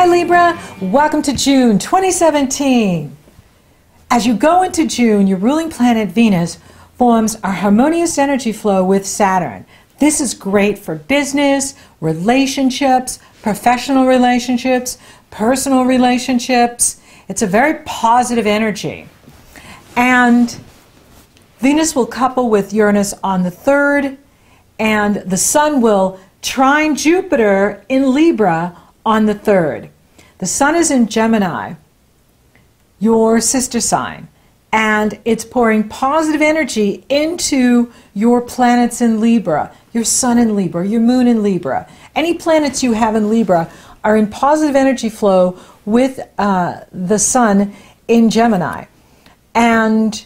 Hi Libra, welcome to June 2017. As you go into June, your ruling planet Venus forms a harmonious energy flow with Saturn. This is great for business, relationships, professional relationships, personal relationships. It's a very positive energy. And Venus will couple with Uranus on the 3rd, and the Sun will trine Jupiter in Libra on the 3rd. The Sun is in Gemini, your sister sign, and it's pouring positive energy into your planets in Libra, your Sun in Libra, your Moon in Libra. Any planets you have in Libra are in positive energy flow with the Sun in Gemini. And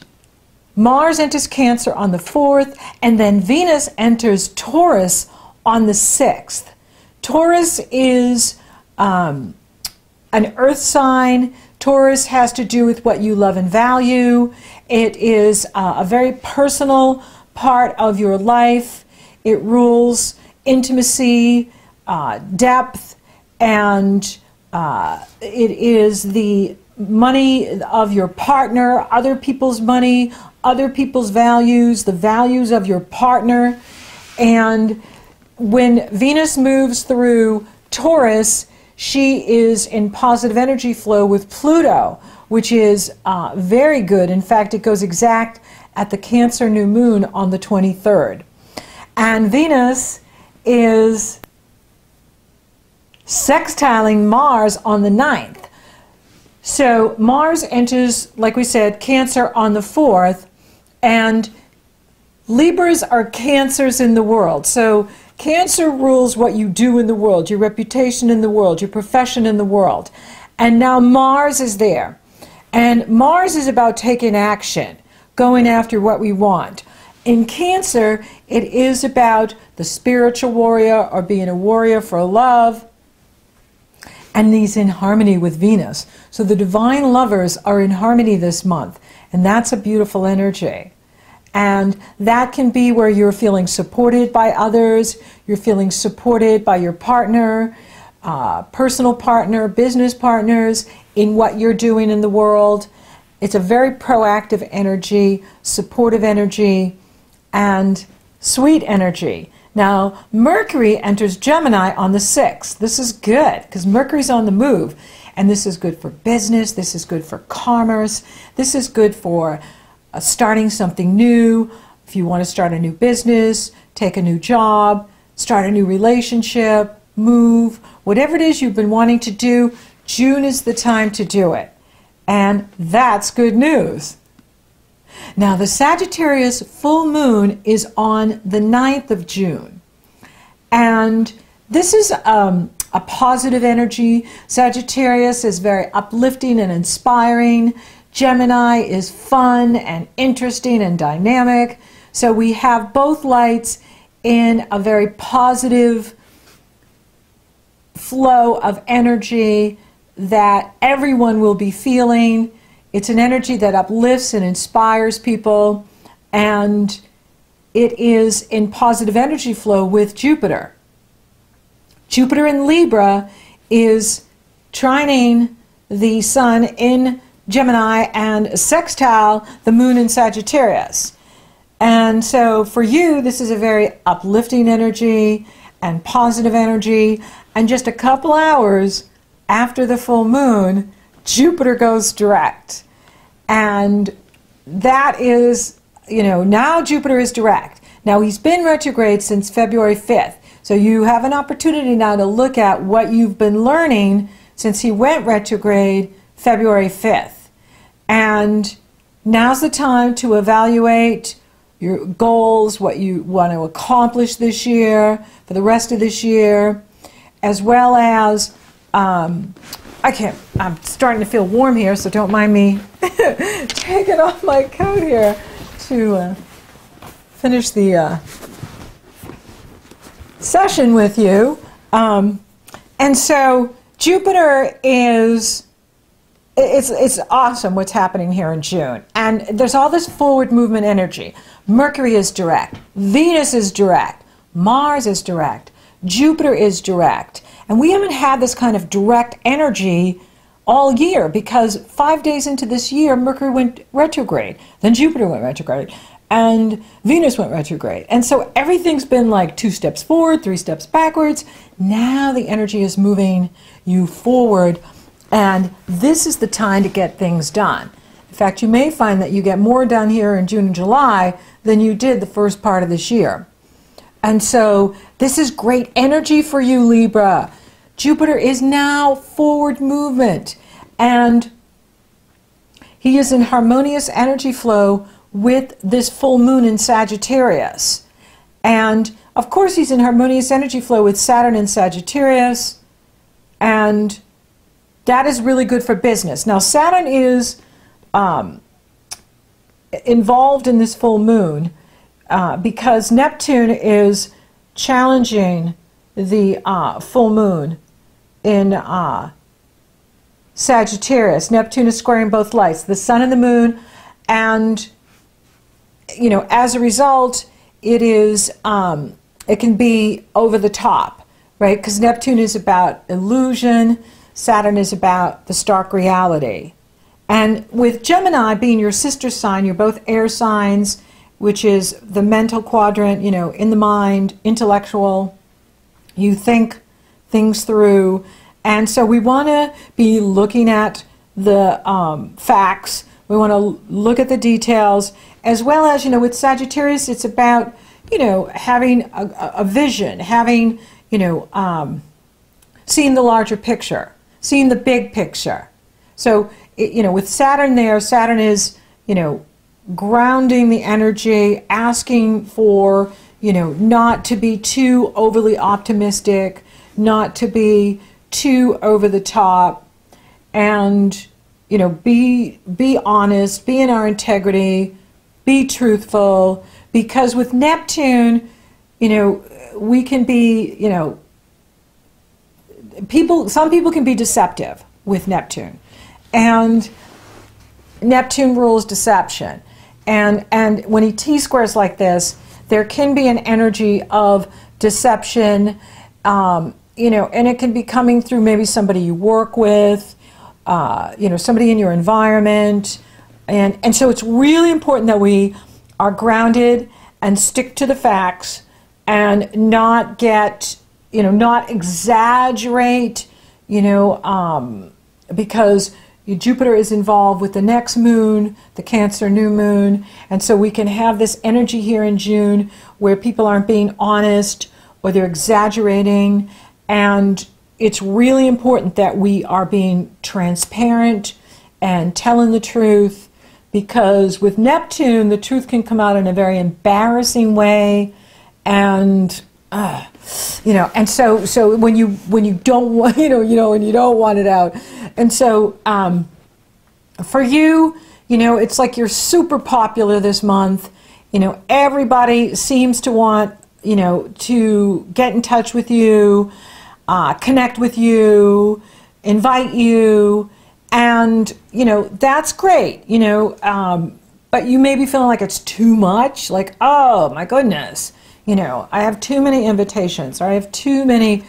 Mars enters Cancer on the 4th, and then Venus enters Taurus on the 6th. Taurus is an earth sign. Taurus has to do with what you love and value. It is a very personal part of your life. It rules intimacy, depth, and it is the money of your partner, other people's money, other people's values, the values of your partner. And when Venus moves through Taurus, she is in positive energy flow with Pluto, which is very good. In fact, it goes exact at the Cancer new moon on the 23rd. And Venus is sextiling Mars on the 9th. So Mars enters, like we said, Cancer on the 4th, and Libras are Cancers in the world. So Cancer rules what you do in the world, your reputation in the world, your profession in the world. And now Mars is there. And Mars is about taking action, going after what we want. In Cancer, it is about the spiritual warrior or being a warrior for love. And he's in harmony with Venus. So the divine lovers are in harmony this month. And that's a beautiful energy. And that can be where you're feeling supported by others, you're feeling supported by your partner, personal partner, business partners, in what you're doing in the world. It's a very proactive energy, supportive energy, and sweet energy. Now, Mercury enters Gemini on the 6th. This is good because Mercury's on the move. And this is good for business, this is good for commerce, this is good for starting something new. If you want to start a new business, take a new job, start a new relationship, move, whatever it is you've been wanting to do, June is the time to do it. And that's good news. Now, the Sagittarius full moon is on the 9th of June. And this is a positive energy. Sagittarius is very uplifting and inspiring. Gemini is fun and interesting and dynamic. So we have both lights in a very positive flow of energy that everyone will be feeling. It's an energy that uplifts and inspires people, and it is in positive energy flow with Jupiter. Jupiter in Libra is trining the Sun in Gemini and sextile the Moon in Sagittarius. And so for you, this is a very uplifting energy and positive energy. And just a couple hours after the full moon, Jupiter goes direct. And that is, now Jupiter is direct. Now he's been retrograde since February 5th. So you have an opportunity now to look at what you've been learning since he went retrograde February 5th. And now's the time to evaluate your goals, what you want to accomplish this year, for the rest of this year, as well as, I'm starting to feel warm here, so don't mind me taking off my coat here to finish the session with you. And so Jupiter is... It's awesome what's happening here in June. And there's all this forward movement energy. Mercury is direct. Venus is direct. Mars is direct. Jupiter is direct. And we haven't had this kind of direct energy all year, because 5 days into this year, Mercury went retrograde, then Jupiter went retrograde, and Venus went retrograde. And so everything's been like 2 steps forward, 3 steps backwards. Now the energy is moving you forward, and this is the time to get things done. In fact, you may find that you get more done here in June and July than you did the first part of this year. And so this is great energy for you, Libra. Jupiter is now forward movement, and he is in harmonious energy flow with this full moon in Sagittarius. And of course he's in harmonious energy flow with Saturn in Sagittarius, and that is really good for business. Now Saturn is involved in this full moon because Neptune is challenging the full moon in Sagittarius. Neptune is squaring both lights, the sun and the moon, and you know, as a result, it is it can be over the top, right? Because Neptune is about illusion, Saturn is about the stark reality. And with Gemini being your sister sign, you're both air signs, which is the mental quadrant, you know, in the mind, intellectual. You think things through. And so we want to be looking at the facts. We want to look at the details, as well as, you know, with Sagittarius, it's about, you know, having a vision, having, you know, seeing the larger picture, seeing the big picture. So, you know, with Saturn there, Saturn is, you know, grounding the energy, asking for, you know, not to be too overly optimistic, not to be too over the top, and, you know, be honest, be in our integrity, be truthful, because with Neptune, you know, we can be, you know, some people can be deceptive with Neptune, and Neptune rules deception. And when he T-squares like this, there can be an energy of deception, you know, and it can be coming through maybe somebody you work with, you know, somebody in your environment. And so it's really important that we are grounded and stick to the facts and not get, you know, not exaggerate, you know, because Jupiter is involved with the next moon, the Cancer new moon, and so we can have this energy here in June where people aren't being honest or they're exaggerating, and it's really important that we are being transparent and telling the truth, because with Neptune, the truth can come out in a very embarrassing way, and you know, and so when you don't want, you know, when you don't want it out. And so for you, you know, it's like you're super popular this month. You know, everybody seems to want, you know, to get in touch with you, connect with you, invite you, and, you know, that's great, you know, but you may be feeling like it's too much, like, oh my goodness, you know, I have too many invitations, or I have too many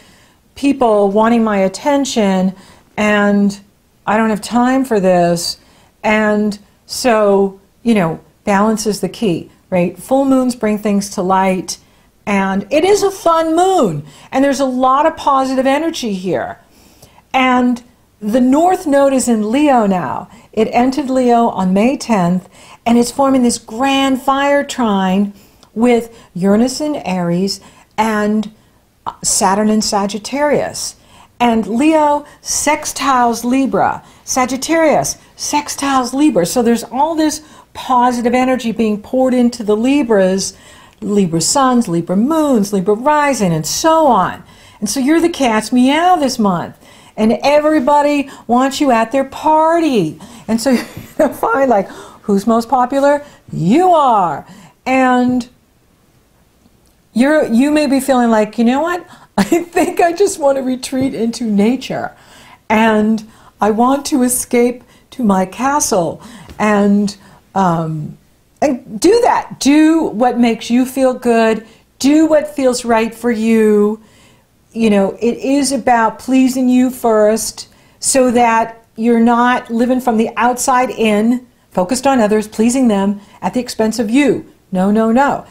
people wanting my attention, and I don't have time for this. And so, you know, balance is the key, right? Full moons bring things to light, and it is a fun moon, and there's a lot of positive energy here. And the North Node is in Leo now. It entered Leo on May 10th, and it's forming this grand fire trine with Uranus in Aries and Saturn in Sagittarius. And Leo sextiles Libra. Sagittarius sextiles Libra. So there's all this positive energy being poured into the Libras, Libra suns, Libra moons, Libra rising, and so on. And so you're the cat's meow this month. And everybody wants you at their party. And so you're find, like, who's most popular? You are. And you may be feeling like, you know what? I think I just want to retreat into nature. And I want to escape to my castle. And do that. Do what makes you feel good. Do what feels right for you. it is about pleasing you first so that you're not living from the outside in, focused on others, pleasing them at the expense of you. No, no, no.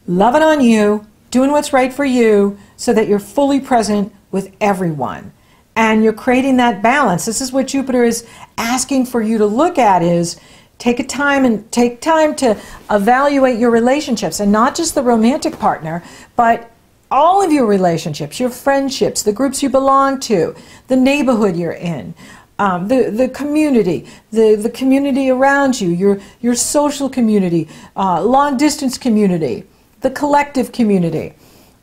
Loving on you, doing what's right for you so that you're fully present with everyone. And you're creating that balance. This is what Jupiter is asking for you to look at, is take time to evaluate your relationships, and not just the romantic partner, but all of your relationships, your friendships, the groups you belong to, the neighborhood you're in, the community, the community around you, your social community, long distance community, the collective community.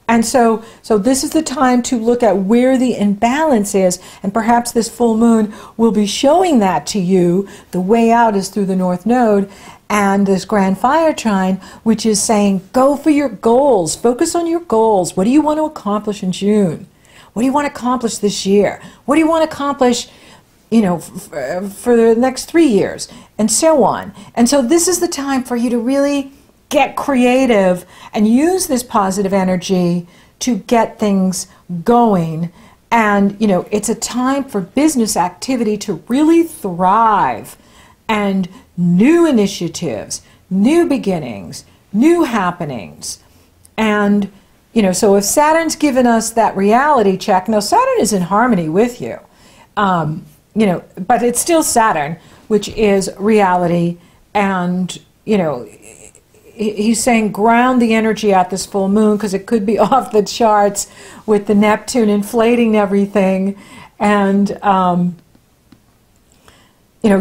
And so this is the time to look at where the imbalance is, and perhaps this full moon will be showing that to you. The way out is through the North Node and this Grand Fire Trine, which is saying, go for your goals, focus on your goals. What do you want to accomplish in June? What do you want to accomplish this year? What do you want to accomplish, for the next 3 years, and so on. And so this is the time for you to really get creative and use this positive energy to get things going. And, it's a time for business activity to really thrive, and new initiatives, new beginnings, new happenings. And, so if Saturn's given us that reality check, now Saturn is in harmony with you, but it's still Saturn, which is reality. And, he's saying ground the energy at this full moon, because it could be off the charts with the Neptune inflating everything, and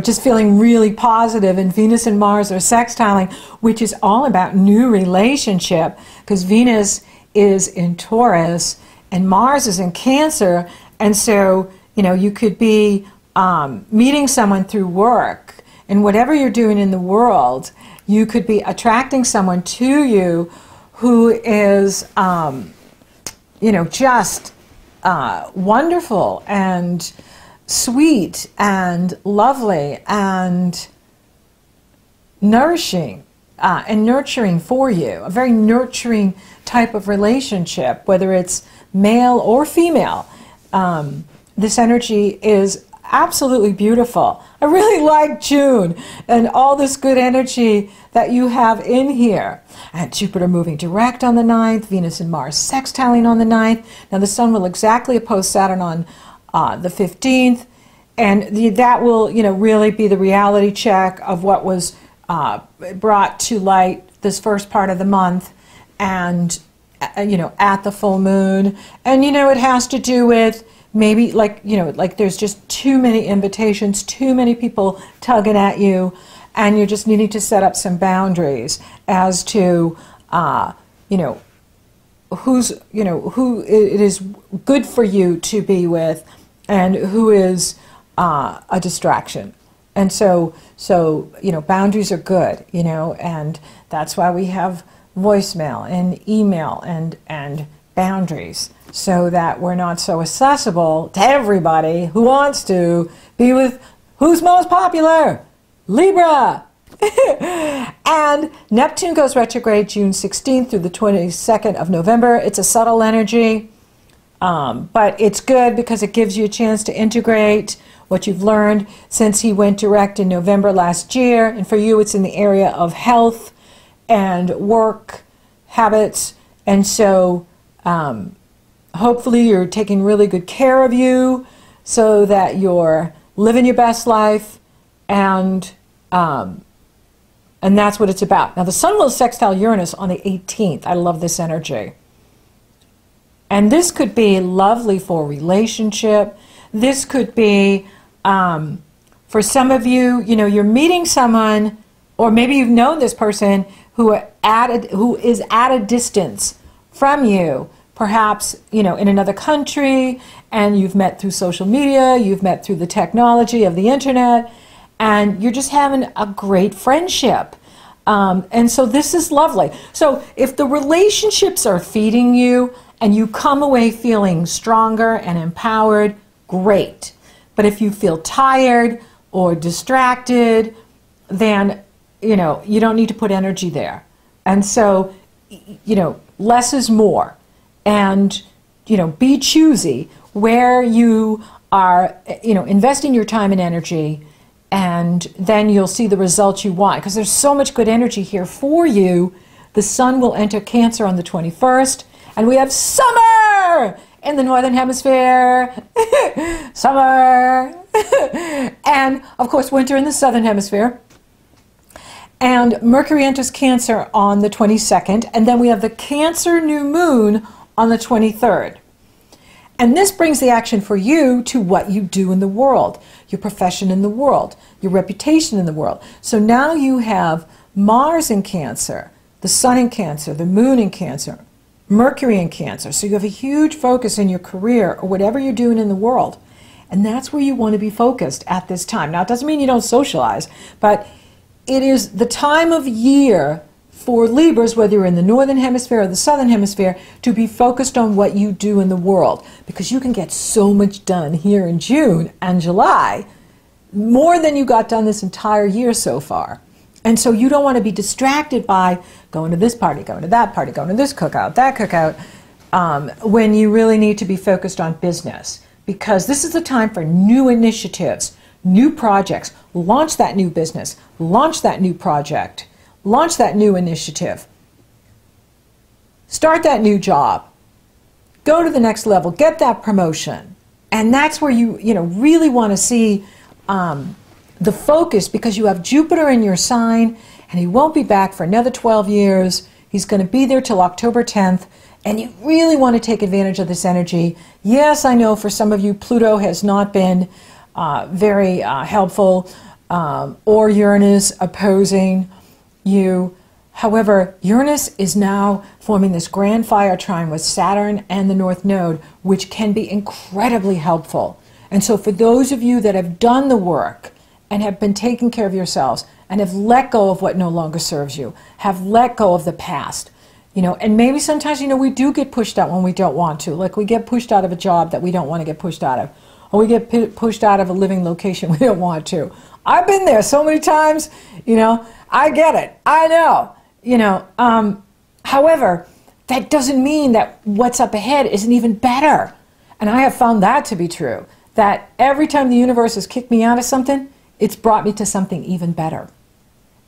just feeling really positive. And Venus and Mars are sextiling, which is all about new relationship, because Venus is in Taurus and Mars is in Cancer. And so you could be meeting someone through work, and whatever you're doing in the world, you could be attracting someone to you who is, just wonderful and sweet and lovely and nourishing and nurturing for you. A very nurturing type of relationship, whether it's male or female. This energy is absolutely beautiful. I really like June and all this good energy that you have in here. And Jupiter moving direct on the 9th, Venus and Mars sextiling on the 9th. Now the Sun will exactly oppose Saturn on the 15th, and that will, really be the reality check of what was brought to light this first part of the month, and at the full moon. And it has to do with maybe like there's just too many invitations, too many people tugging at you, and you're just needing to set up some boundaries as to who it is good for you to be with, and who is a distraction. And so boundaries are good, and that's why we have voicemail and email and boundaries, so that we're not so accessible to everybody who wants to be with who's most popular, Libra. And Neptune goes retrograde June 16th through the 22nd of November. It's a subtle energy, but it's good because it gives you a chance to integrate what you've learned since he went direct in November last year. And for you, it's in the area of health and work habits. And so hopefully you're taking really good care of you so that you're living your best life, and that's what it's about. Now the Sun will sextile Uranus on the 18th. I love this energy. And this could be lovely for a relationship. This could be, for some of you, you're meeting someone, or maybe you've known this person who is at a distance from you, perhaps, in another country, and you've met through social media, you've met through the technology of the internet, and you're just having a great friendship. And so this is lovely. So if the relationships are feeding you and you come away feeling stronger and empowered, great. But if you feel tired or distracted, then, you don't need to put energy there. And so, less is more. And, be choosy where you are, investing your time and energy, and then you'll see the results you want, because there's so much good energy here for you. The sun will enter Cancer on the 21st, and we have summer in the Northern Hemisphere. Summer. And, of course, winter in the Southern Hemisphere. And Mercury enters Cancer on the 22nd, and then we have the Cancer new moon on the 23rd. And this brings the action for you to what you do in the world, your profession in the world, your reputation in the world. So now you have Mars in Cancer, the Sun in Cancer, the Moon in Cancer, Mercury in Cancer. So you have a huge focus in your career or whatever you're doing in the world. And that's where you want to be focused at this time. Now, it doesn't mean you don't socialize, but it is the time of year for Libras, whether you're in the Northern Hemisphere or the Southern Hemisphere, to be focused on what you do in the world, because you can get so much done here in June and July, more than you got done this entire year so far. And so you don't want to be distracted by going to this party, going to that party, going to this cookout, that cookout, when you really need to be focused on business, because this is the time for new initiatives, new projects. Launch that new business, launch that new project, launch that new initiative, start that new job, go to the next level, get that promotion. And that's where you really want to see the focus, because you have Jupiter in your sign, and he won't be back for another 12 years. He's going to be there till October 10th, and you really want to take advantage of this energy. Yes, I know for some of you, Pluto has not been very helpful, or Uranus opposing you. However, Uranus is now forming this grand fire trine with Saturn and the North Node, which can be incredibly helpful. And so for those of you that have done the work and have been taking care of yourselves and have let go of what no longer serves you, have let go of the past, and maybe sometimes, we do get pushed out when we don't want to. Like we get pushed out of a job that we don't want to get pushed out of, or we get pushed out of a living location we don't want to. I've been there so many times, I get it. I know, however, that doesn't mean that what's up ahead isn't even better. And I have found that to be true, that every time the universe has kicked me out of something, it's brought me to something even better.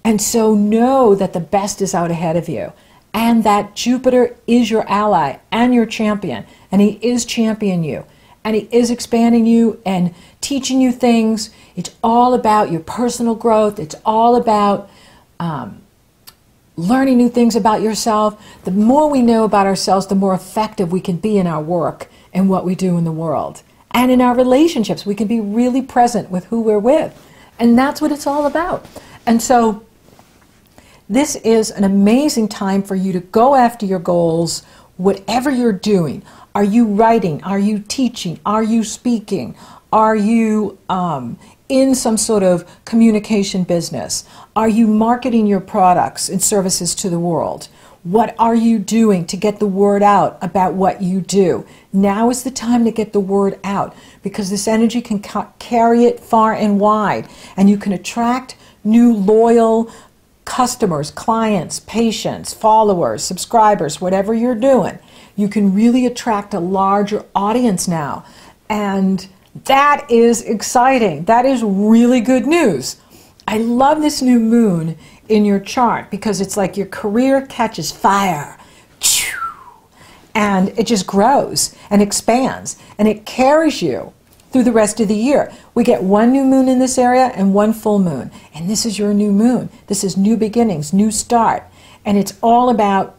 And so know that the best is out ahead of you, and that Jupiter is your ally and your champion, and he is championing you, and he is expanding you and teaching you things. It's all about your personal growth. It's all about learning new things about yourself. The more we know about ourselves, the more effective we can be in our work and what we do in the world. And in our relationships, we can be really present with who we're with. And that's what it's all about. And so this is an amazing time for you to go after your goals, whatever you're doing. Are you writing? Are you teaching? Are you speaking? Are you in some sort of communication business? Are you marketing your products and services to the world? What are you doing to get the word out about what you do? Now is the time to get the word out, because this energy can carry it far and wide, and you can attract new loyal customers, clients, patients, followers, subscribers, whatever you're doing. You can really attract a larger audience now, and that is exciting. That is really good news. I love this new moon in your chart, because it's like your career catches fire, and it just grows and expands, and it carries you through the rest of the year. We get one new moon in this area and one full moon, and this is your new moon. This is new beginnings, new start, and it's all about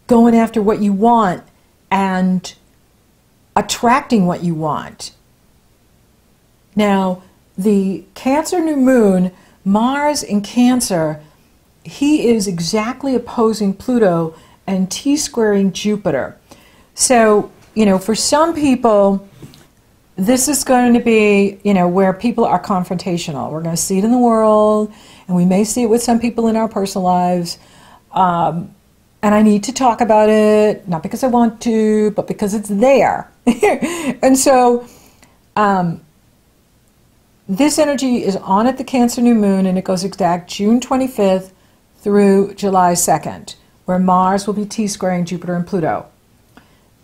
going after what you want and attracting what you want. Now, the Cancer new moon, Mars in Cancer, he is exactly opposing Pluto and T-squaring Jupiter. So, for some people, this is going to be, where people are confrontational. We're going to see it in the world, and we may see it with some people in our personal lives. And I need to talk about it, not because I want to, but because it's there. And so, this energy is on at the Cancer new moon, and it goes exact June 25th through July 2nd, where Mars will be T-squaring Jupiter and Pluto.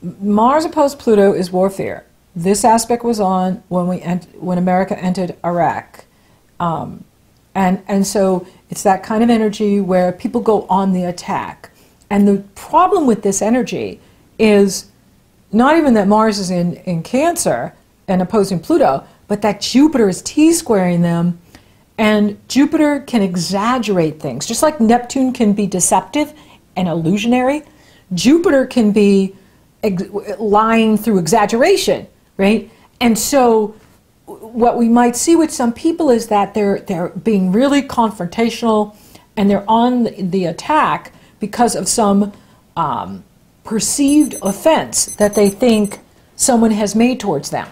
Mars opposed Pluto is warfare. This aspect was on when America entered Iraq. And so it's that kind of energy where people go on the attack. And the problem with this energy is not even that Mars is in Cancer and opposing Pluto, but that Jupiter is T-squaring them. And Jupiter can exaggerate things. Just like Neptune can be deceptive and illusionary, Jupiter can be lying through exaggeration, right? And so what we might see with some people is that they're being really confrontational and they're on the attack because of some perceived offense that they think someone has made towards them.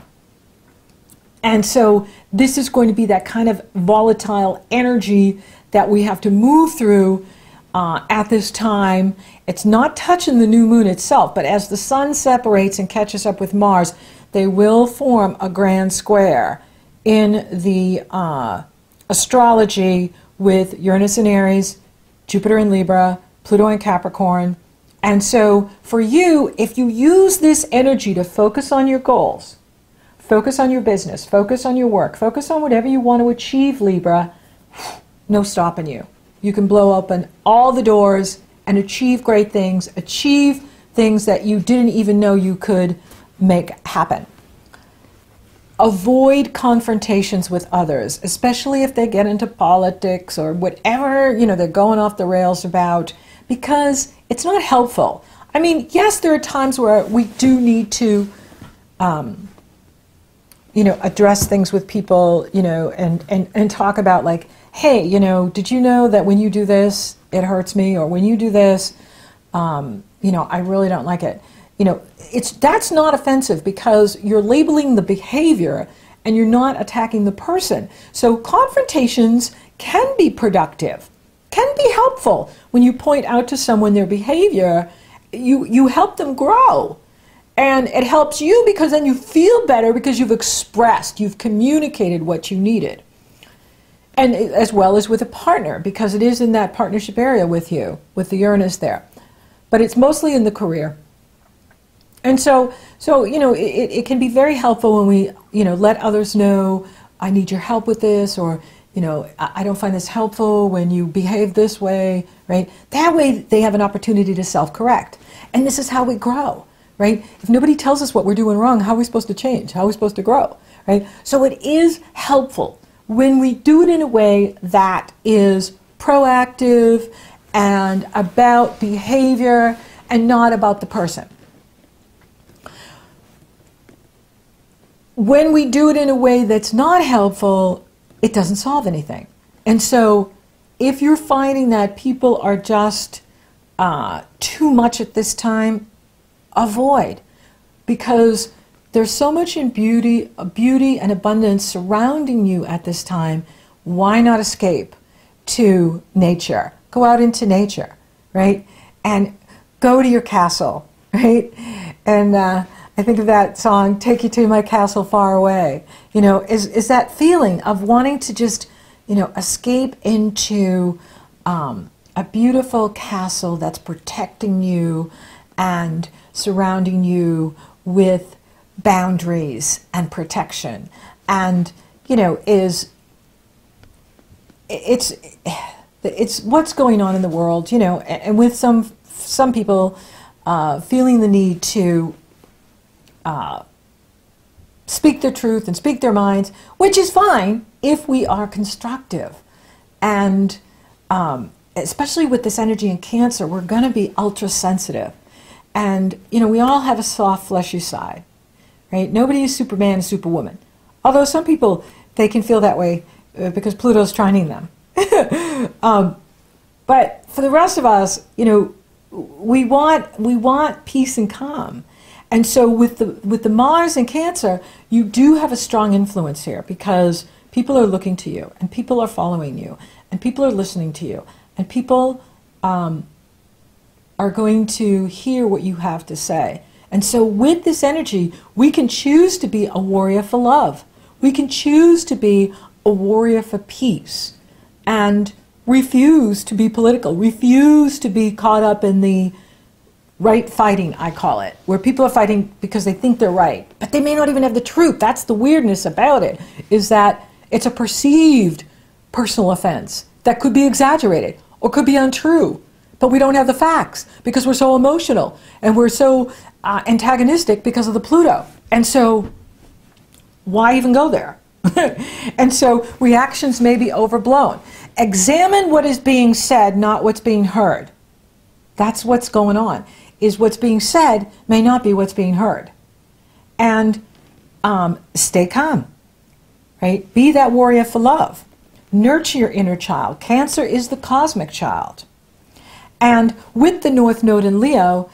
And so this is going to be that kind of volatile energy that we have to move through at this time. It's not touching the new moon itself, but as the sun separates and catches up with Mars, they will form a grand square in the astrology with Uranus in Aries, Jupiter in Libra, Pluto in Capricorn. And so for you, if you use this energy to focus on your goals, focus on your business, focus on your work, focus on whatever you want to achieve, Libra, no stopping you. You can blow open all the doors and achieve great things, achieve things that you didn't even know you could make happen. Avoid confrontations with others, especially if they get into politics or whatever, they're going off the rails about, because it's not helpful. I mean, yes, there are times where we do need to, address things with people, and talk about like, hey, did you know that when you do this, it hurts me, or when you do this, I really don't like it. That's not offensive because you're labeling the behavior and you're not attacking the person. So confrontations can be productive, can be helpful. When you point out to someone their behavior, you help them grow. And it helps you because then you feel better because you've expressed, you've communicated what you needed. And as well as with a partner, because it is in that partnership area with you, with the Uranus there. But it's mostly in the career. And so it can be very helpful when we, let others know, I need your help with this, or, I don't find this helpful when you behave this way, right? That way they have an opportunity to self-correct. And this is how we grow, right? If nobody tells us what we're doing wrong, how are we supposed to change? How are we supposed to grow, right? So it is helpful when we do it in a way that is proactive and about behavior and not about the person. When we do it in a way that's not helpful, it doesn't solve anything. And so if you're finding that people are just too much at this time, avoid, because there's so much in beauty and abundance surrounding you at this time. Why not escape to nature? Go out into nature, right? And go to your castle, right? And I think of that song, Take You to My Castle Far Away. Is that feeling of wanting to just, escape into a beautiful castle that's protecting you and surrounding you with boundaries and protection. And, it's what's going on in the world, and with some people feeling the need to speak their truth and speak their minds, which is fine if we are constructive. And especially with this energy in Cancer, we're going to be ultra sensitive. And, we all have a soft, fleshy side, right? Nobody is Superman and Superwoman. Although some people, they can feel that way because Pluto's trining them. But for the rest of us, we want peace and calm. And so with the Mars in Cancer, you do have a strong influence here because people are looking to you, and people are following you, and people are listening to you, and people are going to hear what you have to say. And so with this energy, we can choose to be a warrior for love. We can choose to be a warrior for peace and refuse to be political, refuse to be caught up in the right fighting, I call it, where people are fighting because they think they're right, but they may not even have the truth. That's the weirdness about it, is that it's a perceived personal offense that could be exaggerated or could be untrue, but we don't have the facts because we're so emotional and we're so antagonistic because of the Pluto. And so why even go there? And so reactions may be overblown. Examine what is being said, not what's being heard. That's what's going on, is what's being said may not be what's being heard. And stay calm, right? Be that warrior for love. Nurture your inner child. Cancer is the cosmic child. And with the North Node in Leo,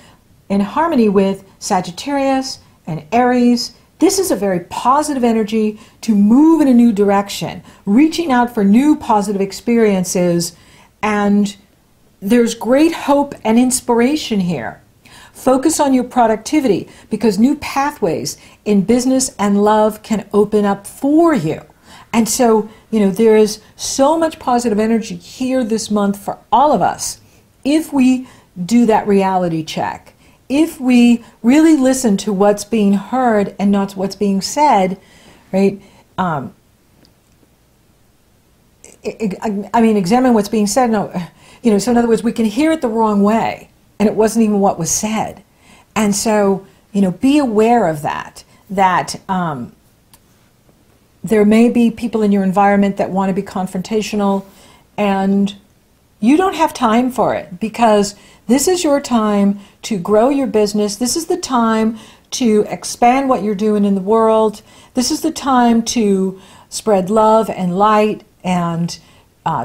in harmony with Sagittarius and Aries, this is a very positive energy to move in a new direction, reaching out for new positive experiences, and there's great hope and inspiration here. Focus on your productivity because new pathways in business and love can open up for you. And so, there is so much positive energy here this month for all of us. If we do that reality check, if we really listen to what's being heard and not what's being said, right? Examine what's being said. No, so in other words, we can hear it the wrong way, and it wasn't even what was said. And so, be aware of that. There may be people in your environment that want to be confrontational, and you don't have time for it, because this is your time to grow your business. This is the time to expand what you're doing in the world. This is the time to spread love and light and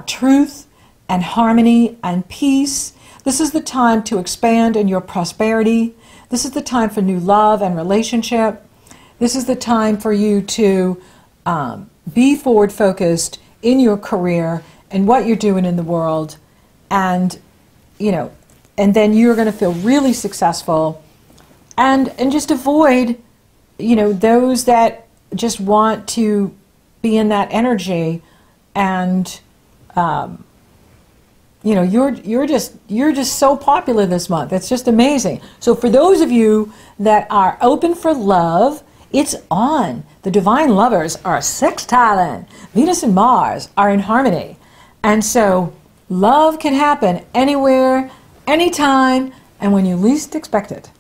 truth and harmony and peace. This is the time to expand in your prosperity. This is the time for new love and relationship. This is the time for you to be forward focused in your career and what you're doing in the world. And, and then you're going to feel really successful, and just avoid, those that just want to be in that energy, and, you're just so popular this month. It's just amazing. So for those of you that are open for love, it's on. The divine lovers are sextiling. Venus and Mars are in harmony. And so love can happen anywhere, anytime, and when you least expect it.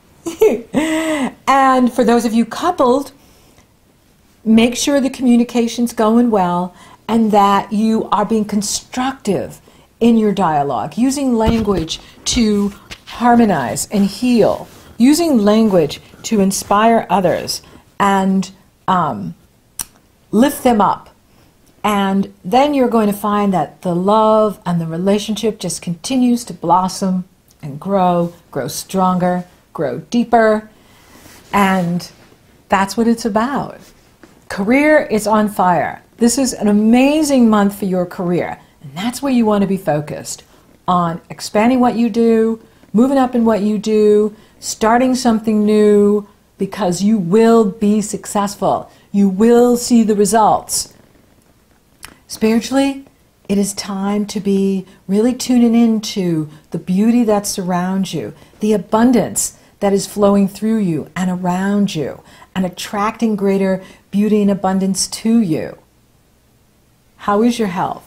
And for those of you coupled, make sure the communication's going well and that you are being constructive in your dialogue, using language to harmonize and heal, using language to inspire others and lift them up. And then you're going to find that the love and the relationship just continues to blossom and grow stronger, grow deeper. And that's what it's about. Career is on fire. This is an amazing month for your career. And that's where you want to be focused on expanding what you do, moving up in what you do, starting something new, because you will be successful. You will see the results. Spiritually, it is time to be really tuning into the beauty that surrounds you, the abundance that is flowing through you and around you, and attracting greater beauty and abundance to you. How is your health?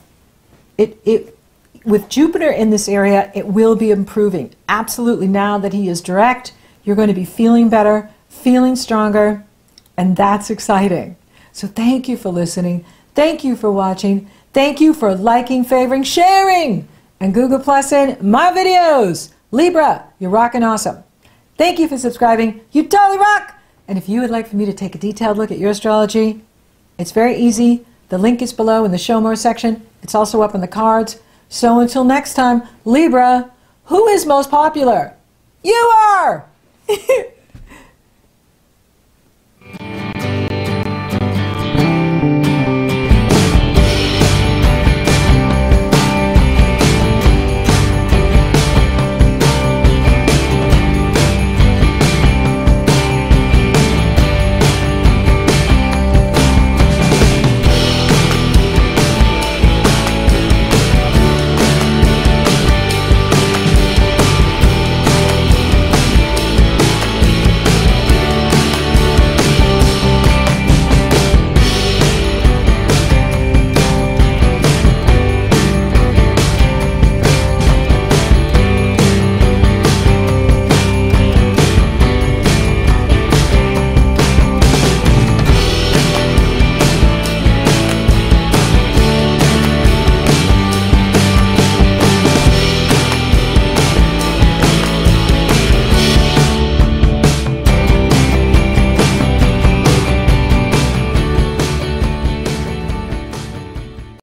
With Jupiter in this area, it will be improving. Absolutely, now that he is direct, you're going to be feeling better, feeling stronger, and that's exciting. So thank you for listening. Thank you for watching. Thank you for liking, favoring, sharing, and Google Plusing my videos. Libra, you're rocking awesome. Thank you for subscribing. You totally rock. And if you would like for me to take a detailed look at your astrology, it's very easy. The link is below in the Show More section. It's also up in the cards. So until next time, Libra, who is most popular? You are!